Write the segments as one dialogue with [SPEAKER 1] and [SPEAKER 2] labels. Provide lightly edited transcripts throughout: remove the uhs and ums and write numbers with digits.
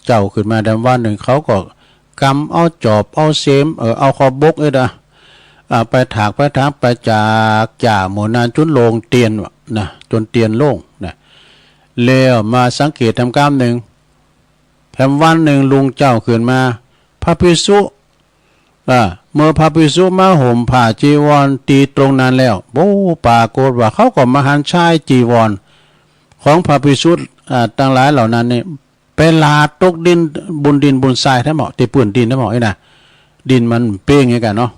[SPEAKER 1] เจ้าขึ้นมาแต่วันหนึ่งเขาก็กำเอาจอบเอาเสมเอาคอบกไปถากไปถางไปจากจ่าหมู่นานจุนโลงเตียนนะจนเตียนโล่งนะแล้วมาสังเกตทำกรรมหนึ่งแถมวันหนึ่งลุงเจ้าขึ้นมาพระภิกษุเมื่อพระภิกษุมาห่มผ้าจีวรตีตรงนั้นแล้วโอ้ปากโกรธว่าเขาก็มาหันชายจีวรของพระภิกษุตั้งหลายเหล่านั้นนี่ไปลาตกดินบุญดินบุญทรายทั้งหมดที่ปื้นดินทั้งหมดนี่นะดินมันเป้งไงกันเนาะ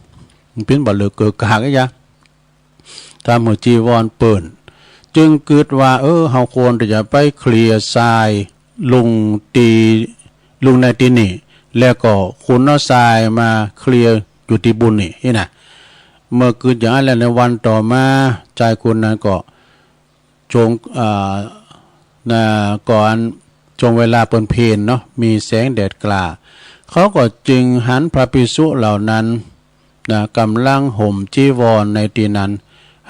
[SPEAKER 1] มันเป็นบ่อเลือเกิดกากไอ้ยะตามหัวจีวรเปิ่นจึงเกิดว่าเฮาควรจะไปเคลียร์ทรายลุงในที่นี่แล้วก็คุณเอาทรายมาเคลียร์อยู่ที่บุญนี่นะเมื่อเกิดอย่างนั้นแล้วในวันต่อมาชายคนนั้นก็จงก่อนจงเวลาเปิ่นเพลเนาะมีแสงแดดกล้าเขาก็จึงหันพระภิกษุเหล่านั้นกำลังห่มจีวรในที่นั้น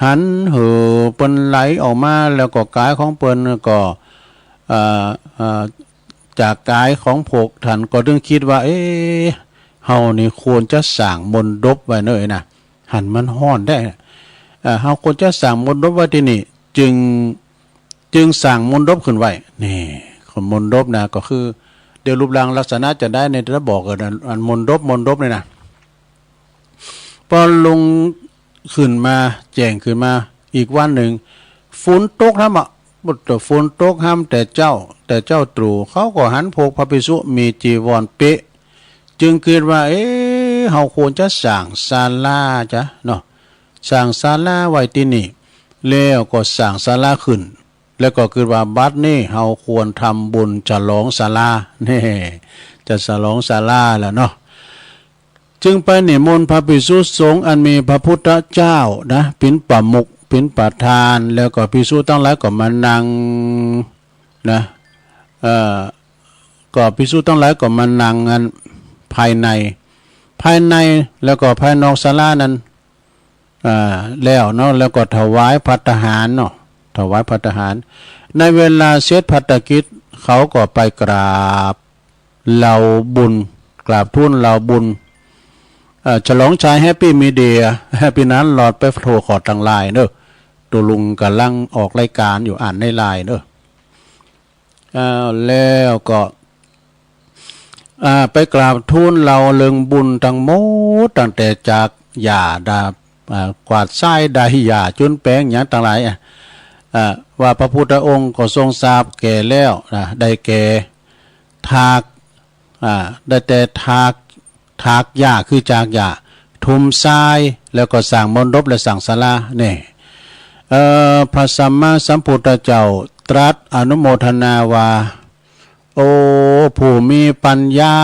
[SPEAKER 1] หันเหือเปิ้นไหลออกมาแล้วก็กายของเปิ้นก็จากกายของพวกท่านก็ถึงคิดว่าเฮานี่ควรจะสร้างมนดบไว้เนอะนะหันมันฮ้อนได้เฮาควรจะสร้างมนดบไว้ที่นี่จึงสร้างมนดบขึ้นไว้นี่มนดบนะก็คือเดี๋ยวรูปร่างลักษณะจะได้ในระบอกกันอันมนดบเลยนะพอลงขึ้นมาแจ้งขึ้นมาอีกวันหนึ่งฝนตกห้ามบุตรฝนตกห้ามแต่เจ้าตรูเขาก็หันโพกพระภิกษุมีจีวรเป๊ะจึงคิดว่าเฮาควรจะสร้างศาลาจ้ะเนาะสร้างศาลาไว้ที่นี่แล้วก็สร้างศาลาขึ้นแล้วก็คิดว่าบัดนี้เฮาควรทำบุญฉลองศาลานี่จะฉลองศาลาแล้วเนาะจึงไปนิมนต์พระภิกษุสงฆ์อันมีพระพุทธเจ้านะเป็นประมุขเป็นประธานแล้วก็ภิกษุทั้งหลายก็มานั่งนะก็ภิกษุทั้งหลายก็มานั่งกันภายในแล้วก็ภายนอกศาลานั้นแล้วเนาะแล้วก็ถวายภัตตาหารเนาะถวายภัตตาหารในเวลาเสร็จภัตตกิจเขาก็ไปกราบเหล่าบุญกราบทูลเหล่าบุญฉลองชายแฮปปี้มีเดียแฮปปี้นั้นหลอดไปโทรขอทางไลน์เนอะตัวลุงกำลังออกรายการอยู่อ่านในไลน์เนอะแล้วก็ไปกราบทูลเราเลิงบุญทั้งหมดตั้งแต่จากหญ้าดากวาดทรายได้หญ้าจนแปลงอย่างต่างหลายว่าพระพุทธองค์ก็ทรงทราบแก่แล้วได้แก่ทากได้แต่ทากหญ้าคือจากหญ้าทุมทรายแล้วก็สร้างมณฑปและสร้างศาลาเนี่ยพระสัมมาสัมพุทธเจ้าตรัสอนุโมทนาว่าโอ้ผู้มีปัญญา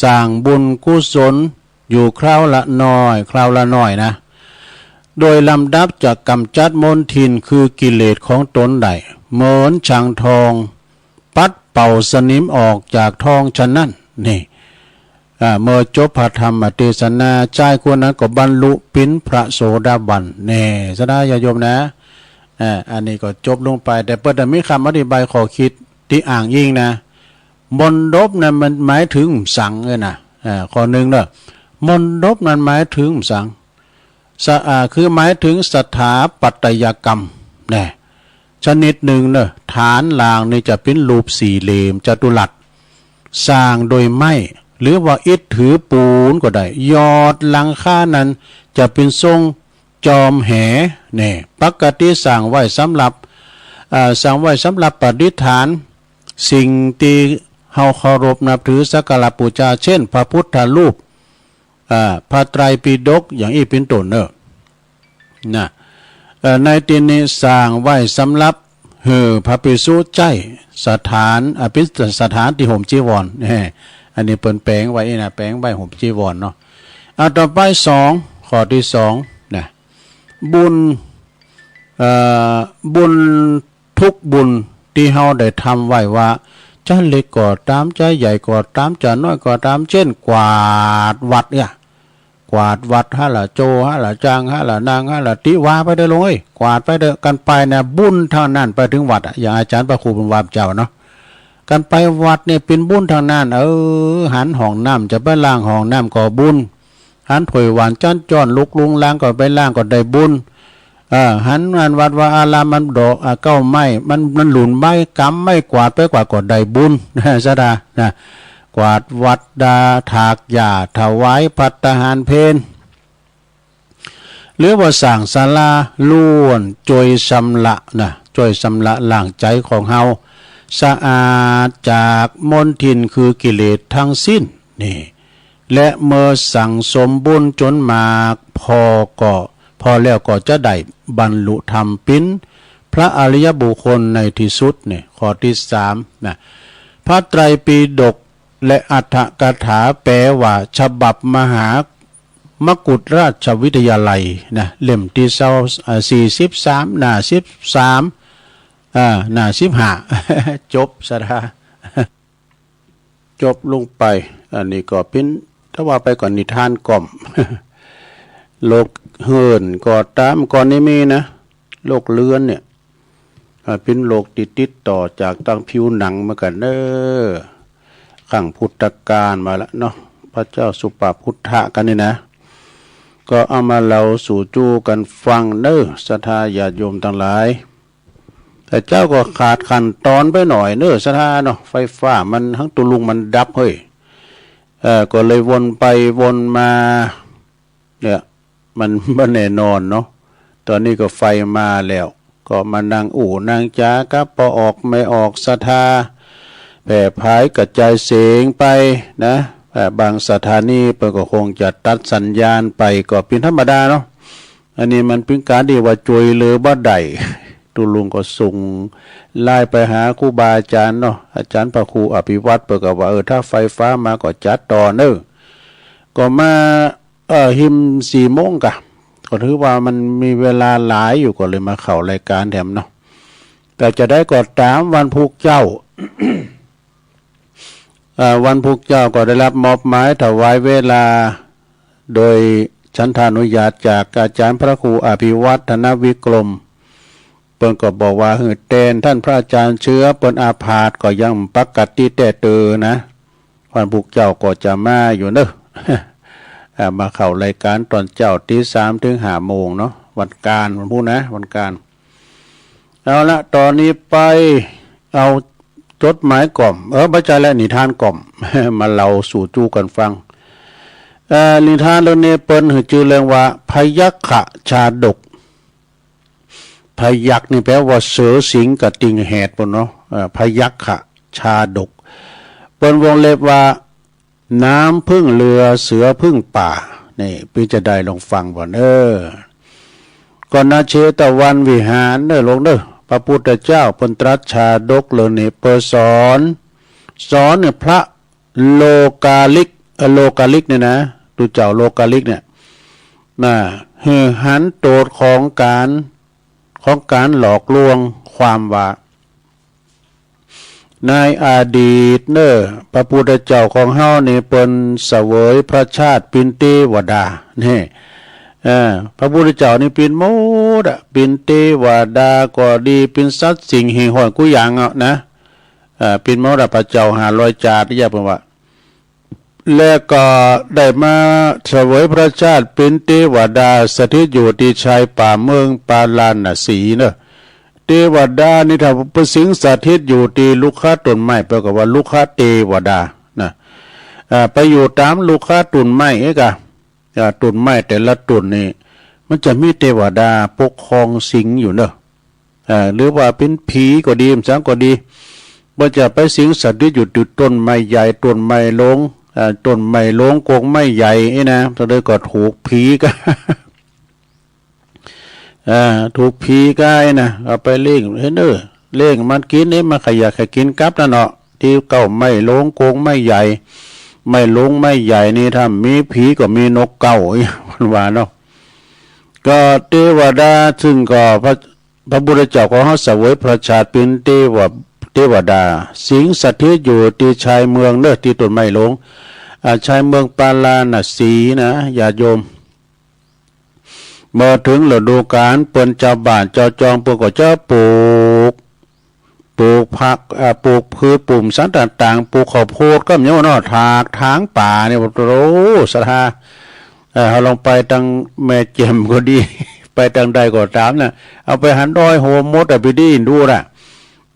[SPEAKER 1] สร้างบุญกุศลอยู่คราวละน้อยนะโดยลำดับจากกำจัดมลทินคือกิเลสของตนได้เหมือนช่างทองปัดเป่าสนิมออกจากทองฉะนั้นนี่เมื่อจบพระธรรมเทศนาชายคนนั้นก็บรรลุเป็นพระโสดาบันแน่สดาญาโยมนะอันนี้ก็จบลงไปแต่เปิดมีคำอธิบายขอคิดที่อ่างยิ่งนะมนดบนั้นมันหมายถึงสังเลยนะข้อหนึ่งเนอะมนดบนั้นหมายถึงสังคือหมายถึงสถาปัตยกรรมเนี่ยชนิดหนึ่งเนอะฐานลางนี่จะเป็นรูปสี่เหลี่ยมจัตุรัสสร้างโดยไม้หรือว่าอิฐถือปูนก็ได้ยอดหลังคานั้นจะเป็นทรงจอมแหเนี่ยปกติสร้างไว้สำหรับปฏิฐานสิ่งที่เฮาเคารพนับถือสักการะบูชาเช่นพระพุทธรูปพระไตรปิฎกอย่างนี้เป็นต้นเนอะนะในที่นี้สร้างไว้สำหรับพระภิกษุใจสถานเป็นสถานที่ห่มจีวรอันนี้เปิ่นแปลงไว้นะแปลงใบห่มจีวรเนาะต่อไปข้อที่2นะบุญทุกบุญที่เฮาได้ทำไว้ว่าจะเล็กก็ตามจะใหญ่ก็ตามจะน้อยก็ตามเช่นกวาดวัดเนี่ยกวาดวัดฮะละโจฮะละจางฮะละนางฮะละติวาไปได้เลยกวาดไปเด้อกันไปนะบุญเท่านั้นไปถึงวัดอย่างอาจารย์พระครูบุญวามเจ้าเนาะ กันไปวัดเนี่ยเป็นบุญทางนั้นหันห้องน้ำจะไปล้างห้องน้ำก็บุญหันถวยหวานจ้อนจ้อนลุกลุงล้างก็ไปล้างก็ได้บุญหันงานวัดว่าอารามมันดอกเก้าไม้มันหลุนไม้กำไม่กวาดไปกว่าก็ได้บุญสะดานะกวาดวัดดาถากหญ้าถวายภัตตาหารเพลหรือว่าสั่งศาลาล้วนจอยชำระนะจอยชำระล้างใจของเฮาสะอาดจากมลทินคือกิเลสทั้งสิ้นนี่และเมื่อสั่งสมบุญจนมากพอแล้วก็จะได้บรรลุธรรมเป็นพระอริยบุคคลในที่สุดเนี่ยข้อที่3นะพระไตรปิฎกและอัฏฐกถาแปลว่าฉบับมหามกุฏราชวิทยาลัยนะเล่มที่43หน้า13หน้า15จบซะนะจบลงไปอันนี้ก็เป็นถ้าว่าไปก่อนนิทานกล่อมโลกเฮิรนก็ตามก่อนนี้มีนะโลกเลือนเนี่ยเป็นโลกติดต่อจากทางผิวหนังมากันขั้งพุทธกาลมาแล้วเนาะพระเจ้าสุปาพุทธะกันนี่นะก็เอามาเล่าสู่จูกันฟังศรัทธาญาติโยมทั้งหลายแต่เจ้าก็ขาดขั้นตอนไปหน่อยศรัทธาเนาะไฟฟ้ามันทั้งตุลุงมันดับเฮ้ยก็เลยวนไปวนมาเนี่ยมันไม่แน่นอนเนาะตอนนี้ก็ไฟมาแล้วก็มานั่งนั่งจากัพอออกไม่ออกศรัทธาแผ่พายกระจายเสียงไปนะบางสถานีเปิดก็คงจะตัดสัญญาณไปก็เป็นธรรมดาเนาะอันนี้มันเป็นการที่ว่าจวยเลือบ่ได้ตุลุงก็ส่งไล่ไปหาครูบาอาจารย์เนาะอาจารย์พระครูอภิวัตรเปิดก็ว่าถ้าไฟฟ้ามาก็จัดต่อก็มาหิม4 โมงกะก็ถือว่ามันมีเวลาหลายอยู่ก็เลยมาเข้ารายการแถมเนาะแต่จะได้ก็ตามวันพุธเจ้า วันพุธเจ้าก็ได้รับมอบหมายถวายเวลาโดยฉันทานุญาตจากอาจารย์พระครูอภิวัฒนวิกรมเปิ้นก็บอกว่าเต้นท่านพระอาจารย์เชื้อเปิ้นอาพาธก็ยังปกติแต่นะวันพุธเจ้าก็จะมาอยู่มาเข้ารายการตอนเจ้าตี 3 ถึง 5 โมงเนาะวันการวันพุธนะวันการเอาละตอนนี้ไปเอาจดหมายกล่อมบัจจัยและนิทานกล่อม มาเล่าสู่จูกันฟังนิทานเรื่องนี้เปิ้นชื่อเรื่องว่าพยัคฆชาดกพยัคฆ์นี่แปลว่าเสือสิงกับติงแหดปุ่นเนาะพยัคฆชาดกเปิ้นวงเล็บว่าน้ำพึ่งเรือเสือพึ่งป่านี่พี่จะได้ลองฟังบ่ก่อนนาเชตวันวิหารลงพระพุทธเจ้าปนตรัสชาดกเลยนี่เปิดสอนเนี่ยพระโลกาลิกเนี่ยนะดูเจ้าโลกาลิกเนี่ยหันโตดของการหลอกลวงความว่าในอดีตพระพุทธเจ้าของเฮานี่เป็นเสวยพระชาติปินเทวดานี่พระพุทธเจ้านี่เป็นหมดเป็นเทวดาก็ดีเป็นสัตว์สิ่งหิ่งห้อยกุอย่างนะเป็นหมดพระเจ้า500 จาติเรียกว่าแล้วก็ได้มาเสวยพระชาติเป็นเทวดาสถิตอยู่ที่ชายป่าเมืองปาลานสีเทวดานี่ถ้าประสิงสถิตอยู่ที่ลูกค้าต้นไม้แปลว่าลูกค้าเทวดาไปอยู่ตามลูกค้าต้นไม้ต้นไม้แต่ละต้นนี่มันจะมีเทวดาปกครองสิงอยู่หรือว่าเป็นผีก็ดีสังก็ดีว่าจะไปสิงสถิตอยู่ที่ต้นไม้ใหญ่ต้นไม้ลงต้นไม้ลงโกงไม้ใหญ่นะตอนนี้ก็ถูกผีก็ถูกผีกายนะเอาไปเลี้ยงเลี้ยงมันกินมันขยะกินกับเนาะที่เก่าไม่ลงโกงไม่ใหญ่ไม่ลงไม่ใหญ่นี่ถ้ามีผีก็มีนกเก่าวันวานเนาะก็เทวดาซึ่งก็พระพุทธเจ้าของเขาเสวยพระชาติเป็นเทวดาสิงสถิตอยู่ที่ชายเมืองที่ต้นไม้ลงชายเมืองปาลานสีนะญาติโยมเมื่อถึงฤดูกาลเปิ้นเจ้าบ้านเจ้าจองเปิ้นก็จะปลู ปลูกผักปลูกพืชปุ่มสันต่างๆปลูกข้าวโพดก็มีเนาะถากทางป่าเนี่ยโอ้สถาเราลองไปทางแม่เจมก็ดี ไปทางใดก็ตามนะเอาไปหันดอยโฮมดไปดีดูนะ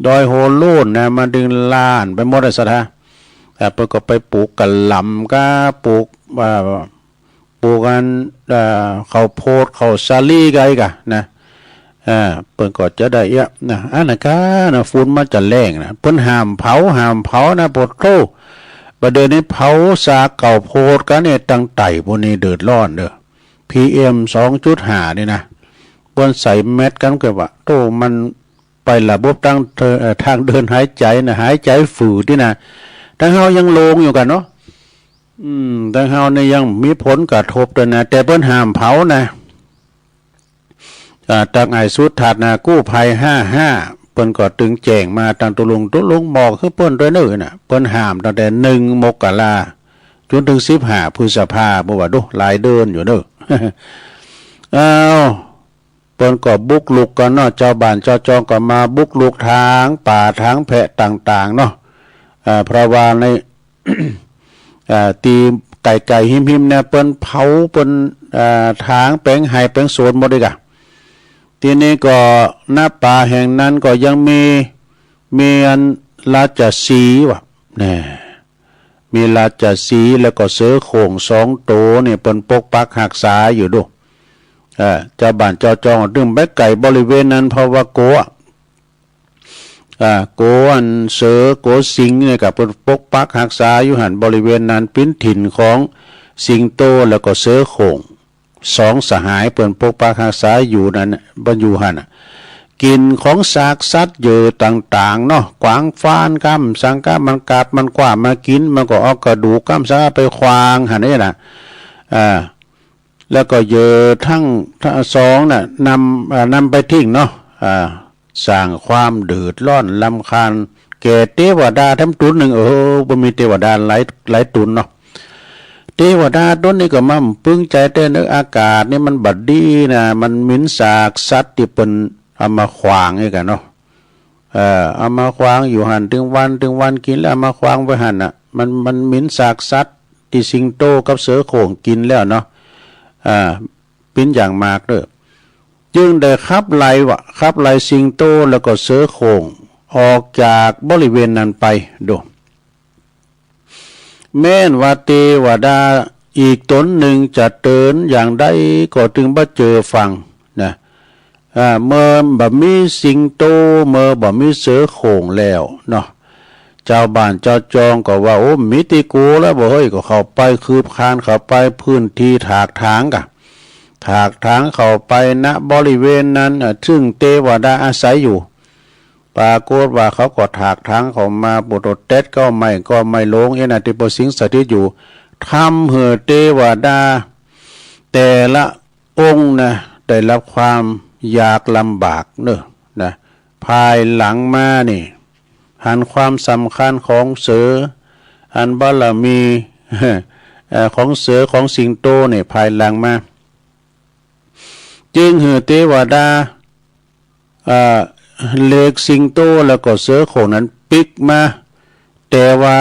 [SPEAKER 1] ดอยโฮโลนนะมาดึงล้านไปหมดเลยสถาเพิ่นก็ไปปลูกกะหล่ำก็ปลูกกันข้าวโพดข้าวสาลีไกกะนะเพิ่นก็จะได้เยอะนะอันนั้นก็นะฝุ่นมันจะแรงนะเพิ่นห้ามเผานะปวดโตประเดี๋ยวนี้เผาสาเก่าโพดกันเนี่ยตั้งไต่พวกนี้เดือดร้อนเด้อ PM 2.5 นี่นะเพิ่นใส่แมสกันก็ว่าโตมันไประบบทางเดินหายใจนะหายใจฝืดนี่นะแต่เฮายังโลงอยู่กันเนาะแต่เฮาเนี่ยยังมีผลกระทบด้วยนะแต่เพิ่นห้ามเผานะตั้งไอ้สุดถัดนะกู้ภัย55เปิ้นก็ตึงแจ้งมาตั้งตุลุงบอกคือเปิ้นด้วยเด้อน่ะเปิ้นห้ามตั้งแต่1มกราจนถึง15พฤษภาบ่ว่าโดหลายเดือนอยู่เด้อ เปิ้นก็บุกลุกกันเนาะเจ้าบ้านเจ้าจองก็มาบุกลุกทางป่าทางแพะต่างๆเนาะเพราะว่าใน ตีไก่หิมๆเนี่ยเปิ้นเผาเปิ้นทางแปลงไห้แปลงสวนหมดเลยกะทีนี้ก็หน้าป่าแห่งนั้นก็ยังมีอันราชสีห์ว่ะเนี่ยมีราชสีห์แล้วก็เสือโคร่ง2ตัวเนี่ยเปิ้นปกปักรักษาอยู่ดูเจ้าบ้านเจ้าจองดึงแบกไก่บริเวณนั้นเพราะว่าโกอันเสือโกสิงเนี่ยกับปกปักรักษาอยู่หันบริเวณนั้นเป็นถิ่นของสิงโตแล้วก็เสือโคร่ง2สหายเปิ้นปกปักรักษาอยู่นั้นบ่อยู่หั่นกินของซากสัตว์เยอะต่างๆเนาะกวางฟ้านกำสังกะมันกัดมันกว่ามากินมันก็เอากระดูกกำสังไปควางหั่นนี่น่ะแล้วก็เยอะทั้งสองน่ะนำไปทิ้งเนาะสร้างความเดือดร้อนรำคาญแก่เทวดาทั้งตุนหนึ่งบ่มีเทวดาหลายตุนเนาะเทวดาต้นนี้ก็มั่มปึ้งใจแต่นึกอากาศนี่มันบัดดีนะมันหมิ่นสากสัตว์ที่เป็นเอามาขวางนี่กันเนาะเอามาขวางอยู่หันถึงวันกินแล้วเอามาขวางไว้หันน่ะมันหมิ่นสากสัตว์ที่สิงโตกับเสือโคร่งกินแล้วเนาะเป็นอย่างมากเด้อจึงได้ขับไล่สิงโตแล้วก็เสือโคร่งออกจากบริเวณนั้นไปดูแม้นว่าเทวดาอีกตนหนึ่งจะเตือนอย่างใดก็ถึงบ่เจอฟังนะเมื่อบ่มีสิงโตเมื่อบ่มีเสือโคร่งแล้วเนาะเจ้าบ้านเจ้าจองก็ว่าโอ้มิติกูแล้วบ่เฮ้ยก็เข้าไปคืบคานเข้าไปพื้นที่ถากถางกะถากถางเข้าไปณบริเวณนั้นซึ่งเทวดาอาศัยอยู่ปรากฏว่าเขาก็ถากทางเขามาบุตรเต็ดก็ไม่ลงที่ปสิงสถิตอยู่ทำให้เทวดาแต่ละองค์นะได้รับความยากลำบากเนอะนะภายหลังมานี่หันความสำคัญของเสือหันบารมีของเสือของสิงโตเนี่ยภายหลังมาจึงให้เทวดาเล็กสิงโตแล้วก็เสือโคร่งนั้นปิกมาแต่ว่า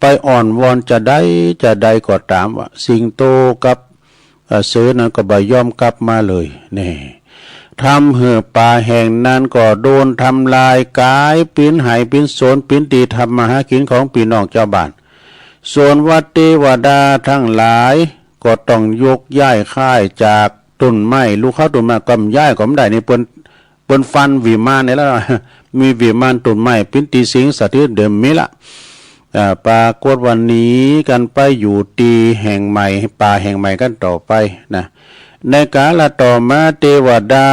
[SPEAKER 1] ไปอ่อนวอนจะได้ก็ตามว่าสิงโตกับเสือนั้นก็บ่ยอมกลับมาเลยนี่ทำให้ป่าแห่งนั้นก็โดนทำลายกายปิ้นหายปิ้นโซนปิ้นตีทำมาหากินของพี่น้องเจ้าบ้านส่วนวัดเทวดาทั้งหลายก็ต้องยกย้ายค่ายจากต้นไม้ลูกเข้าต้นไม้ก็ย้ายก็ไม่ได้นี่เปิ้นฟันวิมานนี่แล้วมีวิมานต้นไม้ปิ้นตีสิงสถิตเดิมมีละปรากฏวันนี้กันไปอยู่ตีแห่งใหม่ป่าแห่งใหม่กันต่อไปนะในกาลต่อมาเทวดา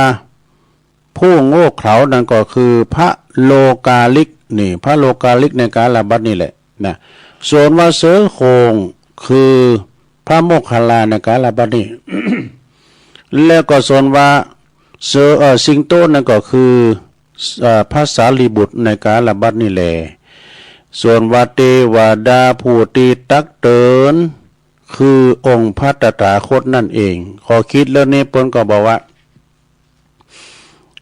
[SPEAKER 1] ผู้โง่เขลานั่นก็คือพระโลกาลิกนี่พระโลกาลิกในกาลบัดนี่แหละนะส่วนว่าเสือโคร่งคือพระโมคคัลลาในกาลบัดนี้ แล้วก็ส่วนว่าสิงโตนั่นก็คือพระสารีบุตรในกาลบัดนี่แหละส่วนว่าเทวดาผู้ที่ตักเตือนคือองค์พระตถาคตนั่นเองขอคิดแล้วนี่เปิ้นก็บอกว่า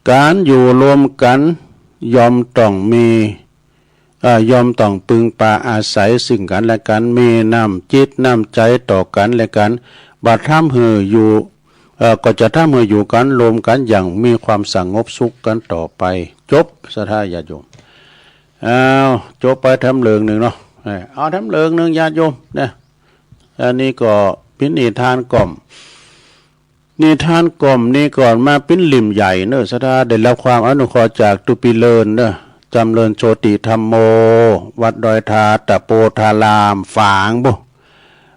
[SPEAKER 1] การอยู่รวมกัน ยอมต้องมียอมต้องพึงพาอาศัยซึ่งกันและกันมีน้ำจิตน้ำใจต่อกันและกันบัดทำให้อยู่ก็จะทำให้อยู่กันรวมกันอย่างมีความสงบสุขกันต่อไปจบสถาญาติโยมจบไปทำเรื่องหนึ่งเนาะเอาทำเรื่องหนึ่งญาติโยมเนี่ยอันนี้ก็พินิทานกล่อมนิทานกล่อมนี่ก่อนมาปิ้นลิ่มใหญ่เนอะสถาได้รับความอนุเคราะห์จากตุปิเลินเนอะจำเริญโชติธรรมโมวัดดอยทาตะโปธารามฝางบุ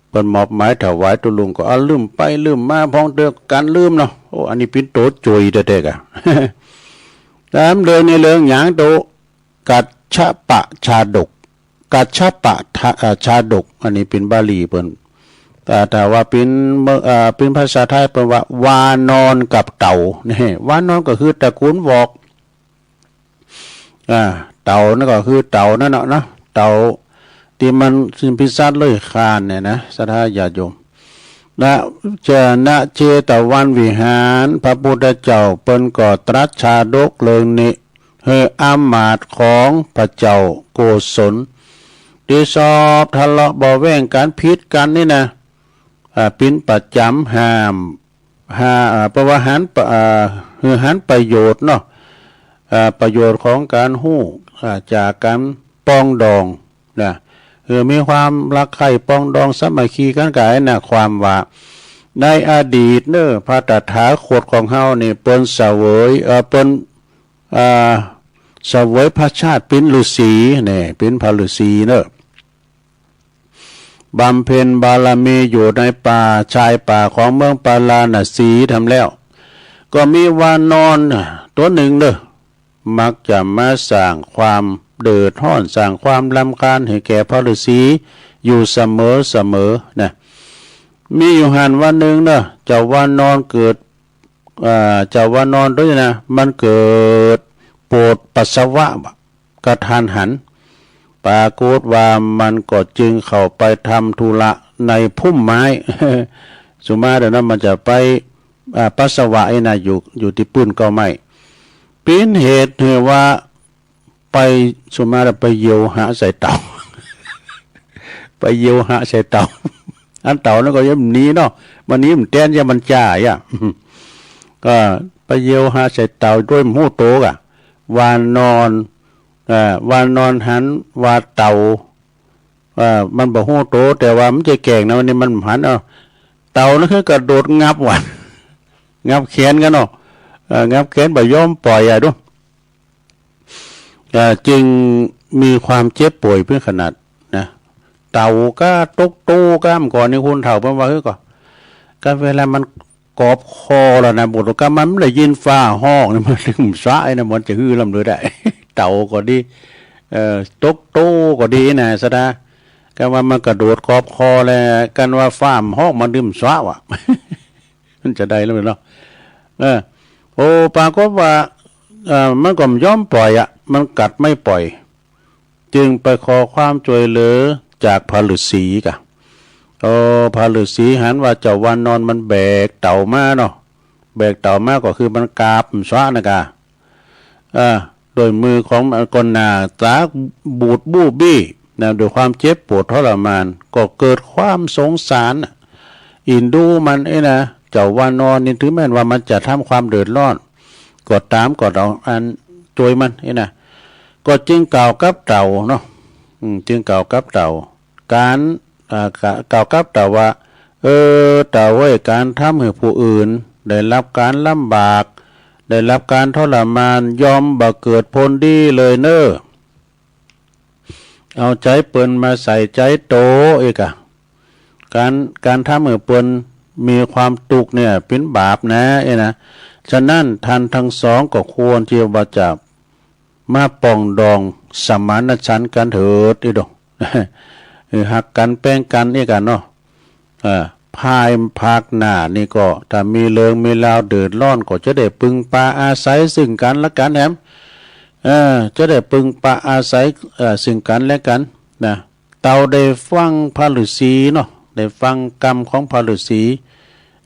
[SPEAKER 1] เปิ้นมอบหมายถวายตุลุงก็ลืมไปลืมมาพ้องเดือกการลืมเนาะโอ้อันนี้ปิ้นโตจุยเด็กๆตามเรื่องในเรื่องหยางโตกัจฉปะชาดกกัจฉปะชาดกอันนี้เป็นบาลีเปิ้นแต่ว่าเป็นภาษาไทยแปลว่าวานอนกับเต่านี่วานอนก็คือตระกูลวอกเต่านั่นก็คือเต่านั่นเนาะเต่าที่มันสิ้นพิสัตเลยคานเนี่ยนะสัทธาญาติโยมณเจตวันวิหารพระพุทธเจ้าเปิ้นก็ตรัสชาดกเรื่องนี้ให้อามาตย์ของพระเจ้าโกศลที่สอบทะเลาะบ่แว่งกันพิษกันนี่นะปิ้นประจำห้ามประวัติหันประโยชน์เนาะประโยชน์ของการหู้จากการปองดองนะมีความรักใคร่ปองดองสามัคคีกันกายนะความว่าในอดีตเนอะพระตถาคตของเฮานี่เปิ้นเสวยเปิ้นเสวยพระชาติเป็นฤาษีเนี่ยเป็นพระฤาษีเนอะบำเพ็ญบารมีอยู่ในป่าชายป่าของเมืองปาลาณสีทำแล้วก็มีวานอนตัวหนึ่งเนอะมักจะมาสร้างความเดือดร้อนสร้างความรำคาญให้แก่พระฤาษีอยู่เสมอนะมีอยู่หันวันหนึ่งเนอะเจ้าวานอนเกิดเจ้าวานอนด้วยนะมันเกิดปวดปัสสาวะกระทันหันปรากฏว่ามันก็จึงเข้าไปทำธุระในพุ่มไม้ สุมาเดี๋ยวนั้นมันจะไปปัสสาวะนะอยู่ที่ปื้นก็ไม่เป็นเหตุว่าไปสุมาไปเยียวหาใส่เต่า ไปเยียวหาใส่เต่า อันเต่านั่นก็ยังหนีเนาะวันนี้มันแต้นยังมันจ่ายอ่ะ ก็ไปเยียวหาใส่เต่าด้วยหูโตกะวานอนหันว่าเต่ามันบ่หูโตแต่ว่ามันจะแก่งนะวันนี้มันหันเต่านั่นคือกระโดดงับวันงับแขนกันเนาะงับแขนบ่ยอมปล่อยด้วยจึงมีความเจ็บป่วยเพื่อขนาดนะเต่าก็ตกตู้ก้ามก่อนนี่คุณเถ่าเพิ่นว่าก็เวลามันกอบคอแล้วนะบุตรก็มันเลยยินฟ้าห้องนี่มันถึงสะไอ้นะมันจะฮือลำเลยได้ เต่าก็ดีตกตู้ก็ดีนะสดาก็ว่ามันกระโดดกอบคอแล้วกันว่าฟ้ามห้องมันดื่มสะวะ มันจะได้แล้วเนาะโอ้ปรากฏว่ามันก็ย่อมปล่อยมันกัดไม่ปล่อยจึงไปขอความช่วยเหลือจากพระฤาษีกะพระฤาษีหันว่าเจ้าวานอนมันแบกเต่ามาเนาะแบกเต่ามาก็คือมันกาบสวะนะกะโดยมือของมันกนนาตาบูดบู้บี้นะด้วยความเจ็บปวดทรมานก็เกิดความสงสารอินดูมันนะเจ้าวานอนนี่ถึงแม้ว่ามันจะทำความเดือดร้อนก็ตามก็เอาอันจวยมันนะก็จึงกล่าวกับเต่าเนาะจึงกล่าวกับเต่าการกล่าวกับเต่าว่าเต่าไว้การทำให้ผู้อื่นได้รับการลำบากได้รับการทรมานยอมบ่เกิดผลดีเลยเนอะเอาใจเปิ้นมาใส่ใจโตเอกะการทำให้เปิ้นมีความตุกเนี่ยเป็นบาปนะนะฉะนั้นท่านทั้งสองก็ควรที่จะมาปองดองสมานฉันท์กันเถิดอีดอกหักกันแป้งกันนี่กันเนาะภายภาคหน้านี่ก็ถ้ามีเรื่องมีราวเดือดร้อนก็จะได้พึงพาอาศัยซึ่งกันและกันแหมจะได้พึงพาอาศัยซึ่งกันและกันนะเต่าได้ฟังพระฤาษีเนาะได้ฟังกรรมของพระฤาษี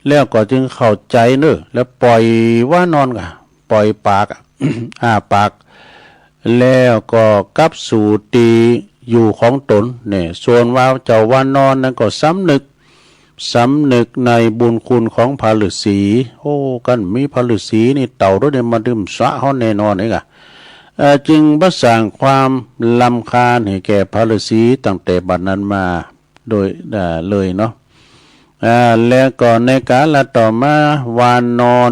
[SPEAKER 1] แล้วก็จึงเข้าใจเนอะแล้วปล่อยว่านอนกะปล่อยปาก ปาก แล้วก็กลับสู่ตีอยู่ของตนเนี่ยส่วนว่าเจ้าว่านอนนั้นก็สำนึกในบุญคุณของพระฤาษีโอ้กันมีพระฤาษีนี่เต่าด้วยเนี่ยมาดื่มสะเฮาแน่นอนนี่กะจึงบ่สร้างความรำคาญให้แก่พระฤาษีตั้งแต่บัดนั้นมาโดยเลยเนาะแล้วก็ในกาลต่อมาวานนอน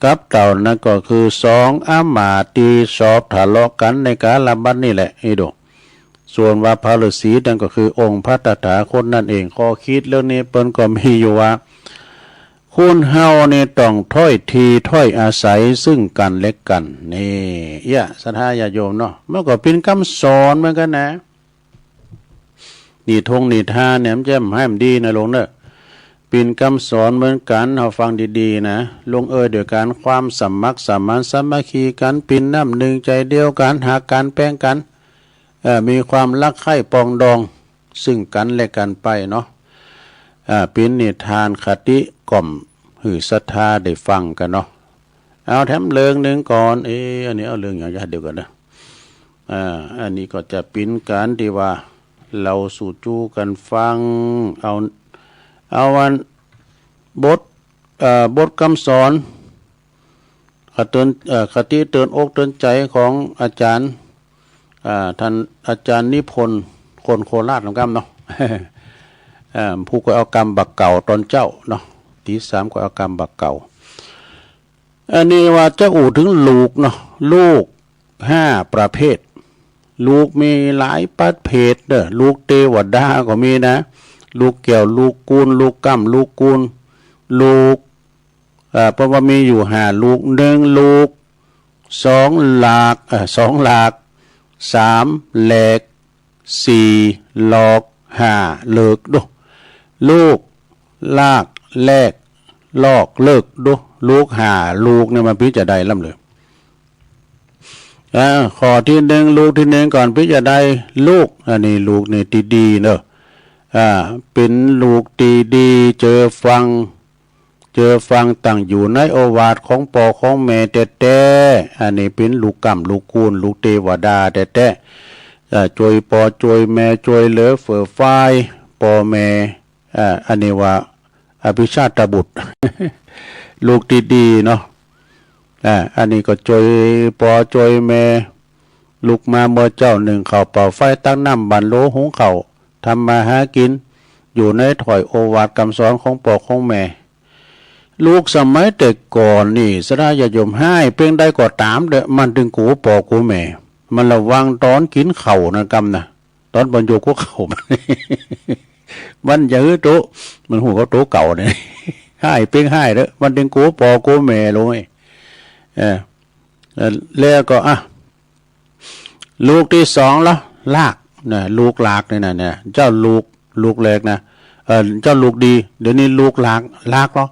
[SPEAKER 1] กับเต่านั่นก็คือสองอามาตีสอบทะเลาะกันในกาลบัดนี่แหละไอ้ดอกส่วนว่าพระฤาษีนั่นก็คือองค์พระตถาคตนั่นเองข้อคิดเรื่องนี้เปิ้นก็มีอยู่ว่าคุณเฮานี่ต้องถ้อยทีถ้อยอาศัยซึ่งกันและกันนี่ศรัทธาญาติโยมเนาะมันก็เป็นคำสอนเหมือนกันนะนี่ทงนี่ทานเนี่ยมันจะให้มันดีนะลงเนอะเป็นคำสอนเหมือนกันเราฟังดีๆนะลงโดยการความสมัครสมานสามัคคีกันเป็นน้ำหนึ่งใจเดียวกันหาการแป้งกันมีความรักใคร่ปองดองซึ่งกันและกันไปเนาะเป็นนิทานคติกล่อมหือศรัทธาได้ฟังกันเนาะเอาแถมเรื่องหนึ่งก่อนอันนี้เอาเรื่องอย่างเดียวกันนะอันนี้ก็จะเป็นการที่ว่าเราสู่จูกันฟังเอาวันบทคำสอนคติเตือนอกเตือนใจของอาจารย์ท่านอาจารย์นิพนธ์คนโคราชนะครับเนาะ ผู้ก็เอากรรมบักเก่าตอนเจ้าเนาะที่สามก็เอากรรมบักเก่าอันนี้ว่าจะอู่ถึงลูกเนาะลูก5 ประเภทลูกมีหลายประเภทเด้อลูกเทวดาก็มีนะลูกแก้วลูกกูลลูกกั้มลูกกูลลูกเพราะว่ามีอยู่5 ลูก1 ลูก2 หลาก2 หลาก3 แหลก4 หลอก5 เลิกดูลูกลากแลกลอกเลิกดูลูกลูกเนี่ยมันพิจารณาล่ำเลยข้อที่1ลูกที่1ก่อนพิจารณาลูกอันนี้ลูกนี่ดีๆเนอะเป็นลูกดีๆเจอฟังตั้งอยู่ในโอวาทของพ่อของแม่แต่อันนี้เป็นลูกกำลูกกูลลูกเทวดาแต่ช่วยพ่อช่วยแม่ช่วยเหลือเฟื่อฟ้ายพ่อแม่อันนี้ว่าอภิชาตบุตร ลูกดีๆเนาะอันนี้ก็ช่วยพ่อช่วยแม่ลูกมาเมื่อเจ้าหนึ่งเขาเป่าไฟตั้งน้ำบันโลหุงเขาทำมาหากินอยู่ในถอยโอวาทคำสอนของพ่อของแม่ลูกสมัยแต่ก่อนนี่สระยาโยมให้เพียงได้ก็ตามเด้อมันถึงกูพ่อกูแม่มันระวังตอนกินเข่านะกำนะตอนบรรโยกเข่ามันอย่าโตมันหัวเขาโตเก่าเนี่ยให้เพียงให้เด้อมันถึงกูพ่อกูแม่เลยแล้วก็ลูกที่2ละลากนะลูกลากเนี่ยเจ้าลูกแรกนะเจ้าลูกดีเดี๋ยวนี้ลูกลากเนาะ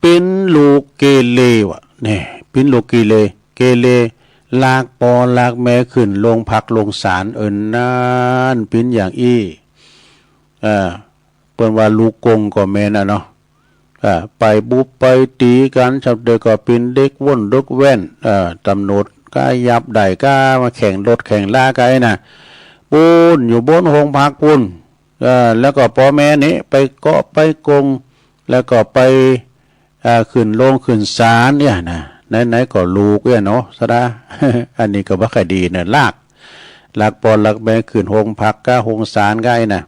[SPEAKER 1] เป็นลูกเกเรวะเนี่ยเป็นลูกเกเรลากปอลากแม่ขึ้นลงพักลงศาลนั่นเป็นอย่างเปิ้นว่าลูกกงก็แม่น่ะเนาะไปบุบไปตีกันชาวเด็กก็เป็นเด็กว่นเด็กแว่นตำรวจก็ยับได้ก็มาแข่งรถแข่งล่ากันน่ะปูนอยู่บนโรงพักปูนแล้วก็พ่อแม่นี้ไปเกาะไปกงแล้วก็ไปขึ้นโรงขึ้นศาลเนี่ยนะไหนๆก็ลูกเนี่ยเนาะซะนะ อันนี้ก็บ่ค่อยดีนะลากปอนลักแม่ขึ้นโรงพักก็โรงศาลก็ไอ้น่ะ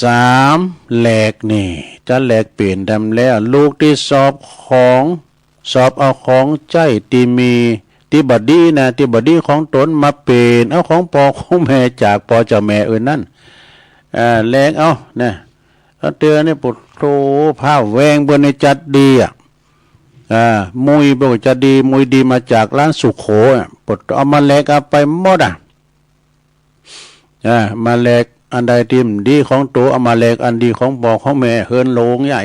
[SPEAKER 1] 3 แหลกนี่จะแหลกเปลี่ยนดำแล้วลูกที่สอบเอาของใจที่มีที่บดีนะที่บดีของตนมาเปลี่ยนเอาของพ่อของแม่จากพ่อเจ้าแม่นั่นแหลกเอาเนี่ยเตือนนี่ปุถโธผ้าแวงบนในจัดดีมุยบอกจัดดีมุยดีมาจากร้านสุโขปุถเอามาแหลกเอาไปหมดมาแหลกอันใดที่ดีของตัวเอามาแหลกอันดีของพ่อของแม่เฮินโลงใหญ่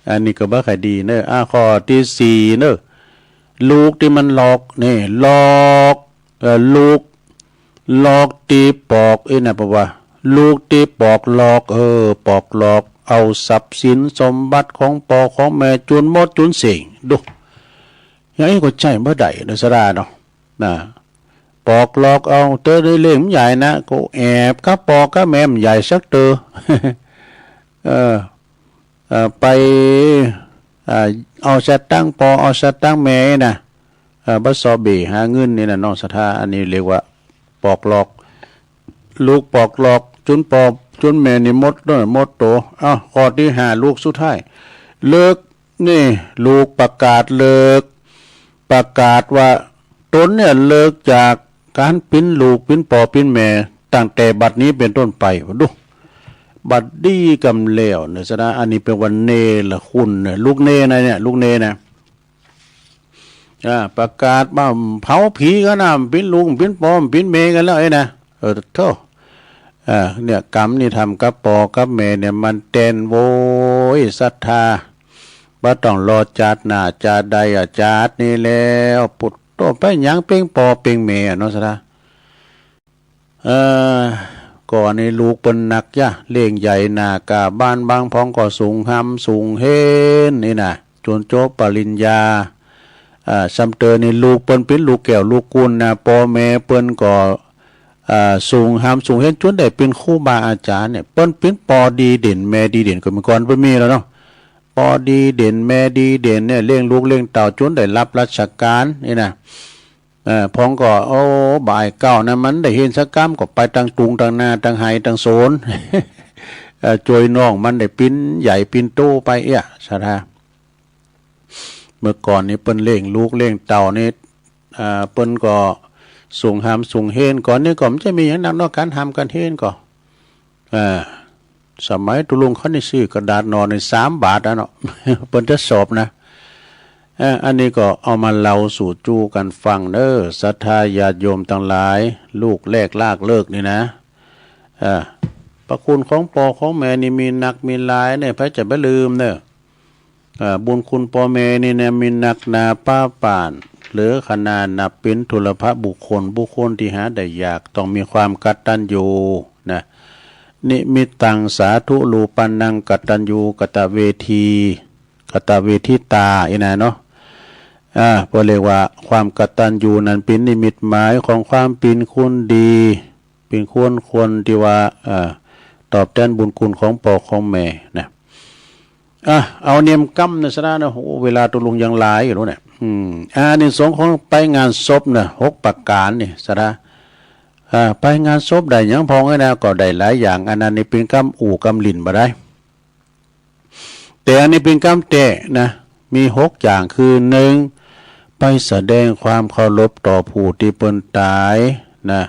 [SPEAKER 1] อันนี้ก็บ่ค่อยดีเนอะข้อที่4เนอะลูกที่มันหลอกนี่หลอกลูกหลอกตีปอกนะเพราะว่าลูกตีปอกหลอกปอกหลอกเอาทรัพย์สินสมบัติของพ่อของแม่จุนหมดจุนเสิ่งดู อย่างนี้ก็ใจเมื่อใดเดสราเนาะนะปอกหลอกเอาเตอได้เล่มใหญ่นะก็แอบกับปอกกับแม่มใหญ่สักเตอ ไปเอาสตั้งปอเอาสตั้งแม่นะบัสซอเบหาเงินนี่นะน้องศรัทธาอันนี้เรียกว่าปอกหลอกลูกปอกหลอกจุนปอบจุนแม่นี่มดด้วยมดโตข้อที่5ลูกสุดท้ายเลิกนี่ลูกประกาศเลิกประกาศว่าตนเนี่ยเลิกจากการปิ้นลูกปิ้นปอปิ้นแม่ตั้งแต่บัดนี้เป็นต้นไปดูบัดดีกำเลวเนี่ยซะนะอันนี้เป็นวันเนละคุณเนี่ยลูกเนนะเนี่ยลูกเนนะประกาศว่าเผาผีกันนะปิ้นลุงปิ้นปอมปิ้นเมกันแล้วไอ้นะโธ่เนี่ยกรรมนี่ทำกับปอกับแม่เนี่ยมันเต้นโวยศรัทธาบ่ต้องรอจัดหน้าจัดใดจัดนี่แล้วปุดโตไปหยังเป่งปอเป่งแม่เนาะซะนะก่อนนี้ลูกเป็นนักย่ะเลี้ยงใหญ่หน้ากาบ้านบางพ้องก็สูงหำสูงเฮนนี่นะจนจบปริญญาซัมเตอร์นี่ลูกเปิ้นเป็นลูกแก้วลูกกุลนะปอแม่เปิ้นก็สูงหำสูงเฮนจนได้เป็นครูบาอาจารย์เนี่ยเปิ้นเป็นปอดีเด่นแม่ดีเด่นก็มีก่อนเปิ้นมีแล้วเนาะปอดีเด่นแม่ดีเด่นเนี่ยเลี้ยงลูกเลี้ยงเต่าจนได้รับราชการนี่นะพ้องก็บ่ายเก้านะมันได้เห็นสักกรรมก็ไปทางตุงทางนาทางไห้ทางโซน จอยน้องมันได้ปิ้นใหญ่ปิ้นโตไปสาธาเมื่อก่อนนี้เปิ้นเลี้ยงลูกเลี้ยงเต่านี่เปิ้นก็สูงหามสูงเฮนก่อนนี่ก็มันจะมีอย่างนั้นนอกการหามการเฮนก็สมัยตุลุงเขานี่ซื้อกระดาษนอนใน3 บาทเนาะ เปิ้นจะสอบนะอันนี้ก็เอามาเล่าสู่จูกันฟังเด้อศรัทธาญาติโยมทั้งหลายลูกแรกลากเลิกนี่นะพระคุณของพ่อของแม่นี่มีหนักมีหลายเนี่ยพระจะไม่ลืมเด้อบุญคุณพ่อแม่นี่เนี่ยมีหนักหนาป้าป่านหรือขนาดนับเป็นทุลภบุคคลที่หาได้ยากต้องมีความกตัญญูนะนิมิตังสาธุรูปันนังกตัญญูกตเวทีตานะเนาะเพราะเรียกว่าความกตัญญูนั้นเป็นนิมิตหมายของความเป็นคนดีเป็นคนที่ว่าตอบแทนบุญคุณของพ่อของแม่นะเอาเนียมกรรมนะซะนะโอ้เวลาตุลุงยังหลายอยู่เนี่ยนี่สงของไปงานศพนะ6 ประการนี่ซะนะไปงานศพได้หยังพองนะก็ได้หลายอย่างอันนั้นนี่เป็นกรรมกรรมลิ้นบ่ได้แต่อันนี้เป็นกรรมแตะนะมี6 อย่างคือ1ไปแสดงความเคารพต่อผู้ที่เปิ้นตายนะ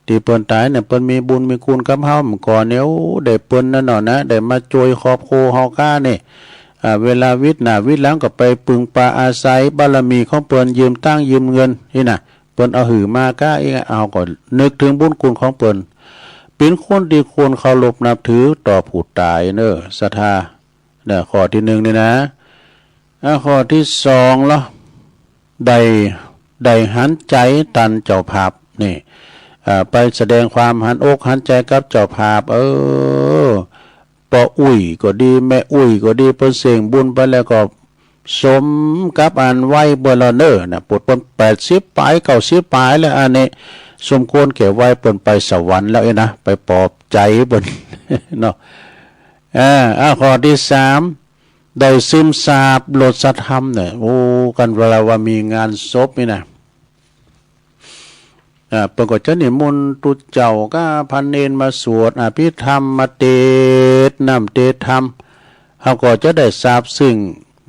[SPEAKER 1] ที่เปิ้นตายเนี่ยเปิ้นมีบุญมีคุณกับเฮาเมื่อก่อนเนี่ยได้เปิ้นนั่นเนาะนะได้มาช่วยครอบครัวเฮาก้านี่เวลาวิทย์หน้าวิทย์หลังก็ไปปึงปาอาศัยบารมีของเปิ้นยืมตั้งยืมเงินนี่น่ะเปิ้นเอาหือมาก้าเอาก็นึกถึงบุญคุณของเปิ้นเป็นคนที่ควรเคารพนับถือต่อผู้ตายเด้อศรัทธาเนี่ยข้อที่1นี่นะข้อที่2ล่ะได้หันใจตันเจ้าภาพนี่ไปแสดงความหันอกหันใจกับเจ้าภาพปออุ้ยก็ดีแม่อุ้ยก็ดีเพิ่นเสียงบุญไปแล้วก็สมกับอันไว้เบอร์เนอร์นะปวดเปิ้น80 ปลาย90 ปลายแล้วอันนี้สมควรแก่ไว้เปิ้นไปสวรรค์แล้วนะไปปลอบใจเปิ้น เนาะข้อที่3ได้ซึมซาบโลดสัทธรรมเนี่ยกันเวลาว่ามีงานศพนี่นะเปิ้นก็จะนิมนต์ตุเจ้าก็พันเนรมาสวดอภิธรรมมาเทศน์นำเทศธรรมเฮาก็จะได้ทราบซึ่ง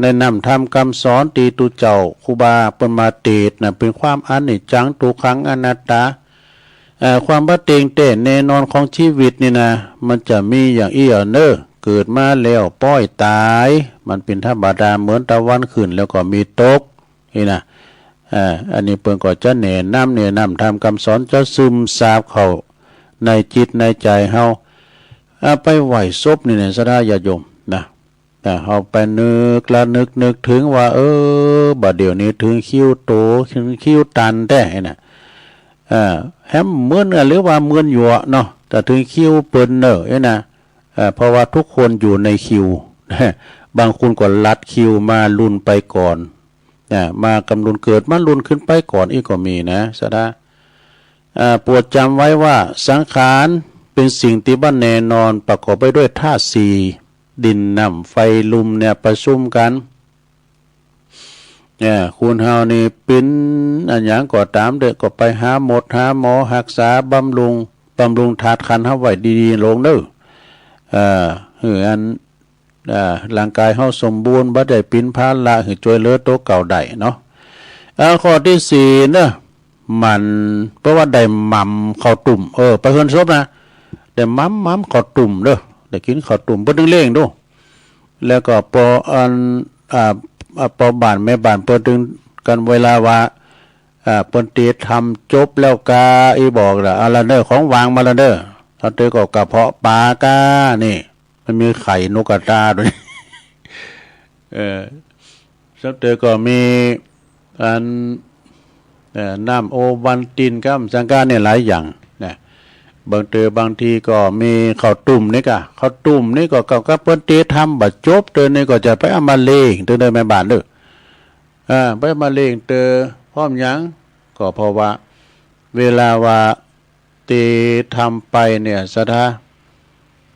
[SPEAKER 1] ในนำธรรมคำสอนตีตุเจ้าครูบาเปิ้นมาเทศน์น่ะเป็นความอนิจจังทุกขังอนัตตาความบ่เต็งเต้แน่นอนของชีวิตนี่นะมันจะมีอย่างเน้อเกิดมาแล้วป้อยตายมันเป็นธรรมดาเหมือนตะวันขึ้นแล้วก็มีตกนี่นะอันนี้เปิ้นก็จะแนะนำทำคำสอนจะซึมซาบเข้าในจิตในใจเฮาไปไหว้ศพนี่เนี่ยสะดาญาติโยมนะเฮาไปนึกถึงว่าบัดเดี๋ยวนี้ถึงคิวโตถึงคิวตันแท้น่ะแฮมเหมือนหรือว่าเหมือนอยู่เนาะแต่ถึงคิวเปิ้นเด้อนะเพราะว่าทุกคนอยู่ในคิว บางคนก็ลัดคิวมาลุ่นไปก่อน มากำลุนเกิดมาลุนขึ้นไปก่อนอีกก็มีนะสะดาปวดจำไว้ว่าสังขารเป็นสิ่งที่บ้านแน่นอนประกอบไปด้วยธาตุสี่ดินน้ำไฟลมเนี่ยประชุมกันคุณเฮานี่ปิ้นอันหยังก็ตามเด็กก็ไปหาหมดหาหมอรักษาบำรุงธาตุขันธ์เฮาไว้ดีๆลงเด้ออันร่างกายเฮาสมบูรณ์บ่ได้ปิ้นพาละหือช่วยเหลือตัวเก่าได้เนาะข้อที่สี่เนอะมันเพราะว่าได้หม่ำข้าวตุ่มไปเฮือนศพนะได้หม่ำข้าวตุ่มเด้อได้กินข้าวตุ่มบ่ดึงเล่งดูแล้วก็พอพอบ้านแม่บ้านเปิดดึงกันเวลาว่าเปิ้นตีทำจบแล้วกาอีบอกล่ะอะไรเด้อของวางมาแล้วเด้อเอาเตก็กระเพาะปลากานี่มันมีไข่นกกระตาด้วยสักเตก็มีอันน้ำโอวันตินกับสังกาเนี่ยหลายอย่างนะบางทีก็มีข้าวตุ่มนี่ก็ข้าวตุ่มนี่ก็เปิ้นตีทำบัดจบเตนี่ก็จะไปเอามาเลงเตแม่บ้านเด้อไปมาเลงเตพร้อมหยังก็เพราะว่าเวลาว่าตีทำไปเนี่ยสะทา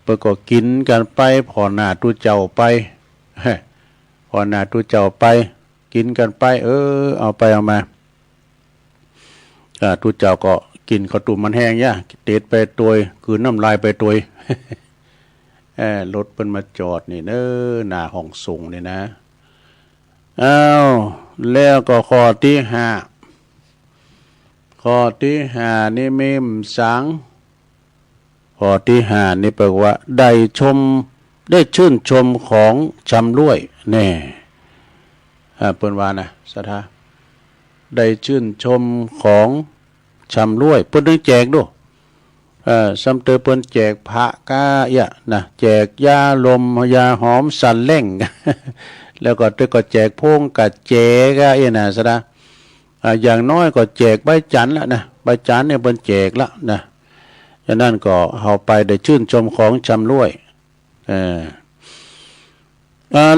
[SPEAKER 1] เปิดก็กินกันไปพอหน้าตู้เจ้าไปพอหน้าตู้เจ้าไปกินกันไปเอาไปเอามาตู้เจ้าก็กินข้าวตุ่มมันแห้งย่ะเตะไปตัวคือน้ำลายไปตัวรถเป็นมาจอดนี่เน้อหน้าห้องส่งนี่นะแล้วก็ข้อที่ห้านี่มีสังข้อที่ห้านี่แปลว่าได้ชื่นชมของชำร่วยแน่เปิ้นว่านะสะทาได้ชื่นชมของชำร่วยเปิ้นได้แจกด้วยซ้ำเตอเปิ้นแจกพระกานะแจกยาลมยาหอมสันเล่ง แล้วก็แจกพงกับแจกนะสะทาอย่างน้อยก็แจกใบจันทร์ละนะใบจันทร์เนี่ยเปิ้นแจกละนะฉะนั้นก็เอาไปได้ชื่นชมของชำร่วย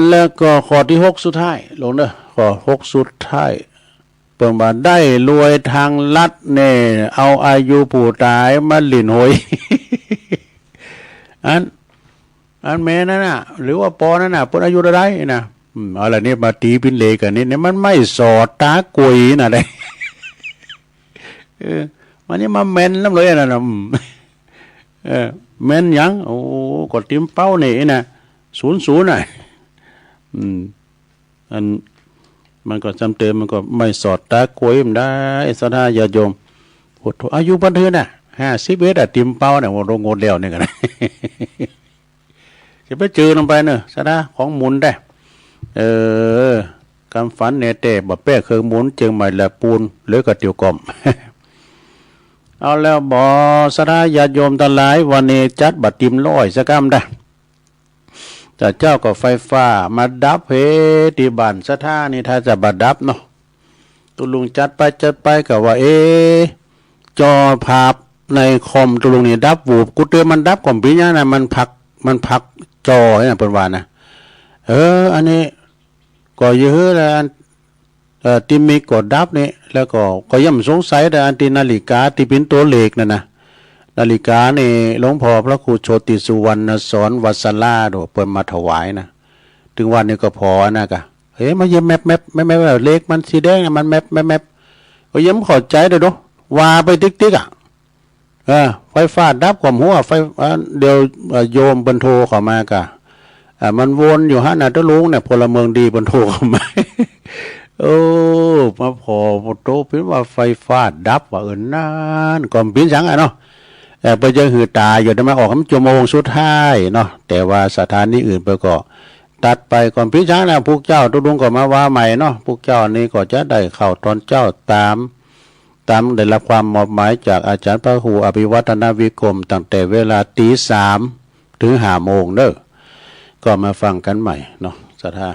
[SPEAKER 1] แล้วก็ข้อที่หกสุดท้ายลงเด้อข้อหกสุดท้ายเปิ่นว่าได้รวยทางลัดแน่เอาอายุผู้ตายมาหลินหวย อันแม่นั่นน่ะหรือว่าปอนั่นน่ะเพิ่นอายุเท่าใดนะอะไรนี่มาตีพินเลกันนี่มันไม่สอดตากุยน่ะได้ มันนี่มาแม่นนำเลยน่ะแม่นหยังโอ้ก็ติมเป้านี่น่ะ00น่ะอันมันก็จำเติมมันก็ไม่สอดตากุยมันได้สะทาญาติโยมโอ้อายุบันเทิงน่ะ51ติมเป้าน่ะโรงงดแล้วนี่กัน จะไปเจอลงไปเนอะสะทาของหมุนได้คำฝันเนี่ยแต่บ่แป้เครื่องหมุนจึงใหม่ละปูนหรือกระเตียวกลม เอาแล้วบ่สะทาญาติโยมทั้งหลายวันนี้จัดบัดติมร้อยสักกำได้แต่เจ้าก็ไฟฟ้ามาดับเฮที่บ้านสะทานี่ถ้าจะบัดดับเนาะตุลุงจัดไปก็ว่าจอภาพในคอมตุลุงนี่ดับวูบกูเตือนมันดับก่อนปีนี้นะมันพักจอเนี่ยเปิ้นว่านะอันนี้ก็เยอะแล้วที่มีกดดับนี่แล้วก็ย่ำสงสัยแต่อันที่นาฬิกาที่เป็นตัวเลขนั่นนะนาฬิกานี่หลวงพ่อพระครูโชติสุวรรณสอนวัสลาโดเปิ้นมาถวายนะถึงวันนี้ก็พอนะกะมาเยี่ยมแมปไม่ว่าเลขมันสีแดงมันแมปก็ยังเข้าใจเด้อเนาะว่าไปติ๊กไฟฟ้าดับความหัวไฟเดี๋ยวโยมบรรโทเข้ามากะมันวนอยู่ฮะน่ะตะลุงเนี่ยพลเมืองดีบรรโทเข้ามา มาพอโตเป็นว่าไฟฟ้าดับว่านั่นก็เป็นจังเนาะไปเจอหือตาอยู่ได้มาออกมันชั่วโมงสุดท้ายเนาะแต่ว่าสถานนี้อื่นไปก็ตัดไปก่อนพี่ช้างนะพวกเจ้าตุลุงก็มาว่าใหม่เนาะพวกเจ้านี้ก็จะได้เข้าตอนเจ้าตามได้รับความมอบหมายจากอาจารย์พระครูอภิวัฒนวิกรมตั้งแต่เวลา 3:00 ถึง 5:00 นเด้อก็มาฟังกันใหม่เนาะสถา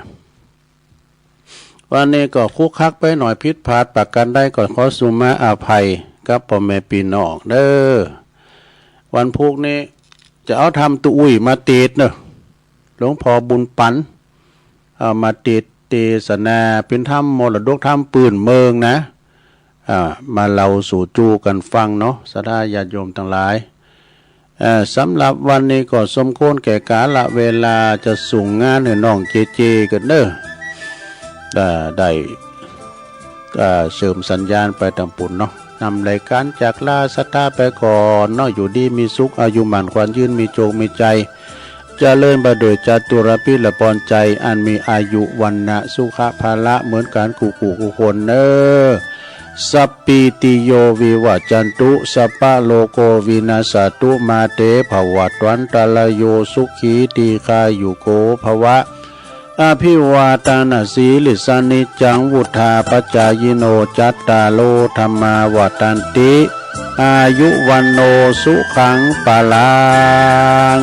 [SPEAKER 1] วันนี้ก็คุกคักไปหน่อยผิดพลาดประกันได้ก่อนขอสุมาอภัยกับพ่อแม่พี่น้องเด้อวันพุกนี้จะเอาทำตุอุ้ยมาติดเนอะหลวงพ่อบุญปันเอามาติด ตีสนาเป็นธรรมมรดกธรรมปืนเมืองนะมาเล่าสู่จูกันฟังเนาะสดาญาติโยมทั้งหลายสำหรับวันนี้ก็สมควรแก่กาลเวลาจะส่งงานให้น้องเจเจกันเด้อได้เสริมสัญญาณไปทางปุ่นเนาะนำรายการจากลาสตาไปก่อนเนาะอยู่ดีมีสุขอายุหมันขวัญยืนมีโจงมีใจเจริญบโดยจตุรพิละปอนใจอันมีอายุวันนะสุขภาละเหมือนการกูคนเนอสัพปิติโยวิวัจจันตุสัพพะโลโกวินาศตุมาเตภวัตวันตะลโยสุขีตีคายุโกภวะอภิวาทานาสีลิสานิจังวุธาปจายโนจัตตาโลธรรมาวัตันติอายุวันโนสุขังปะลัง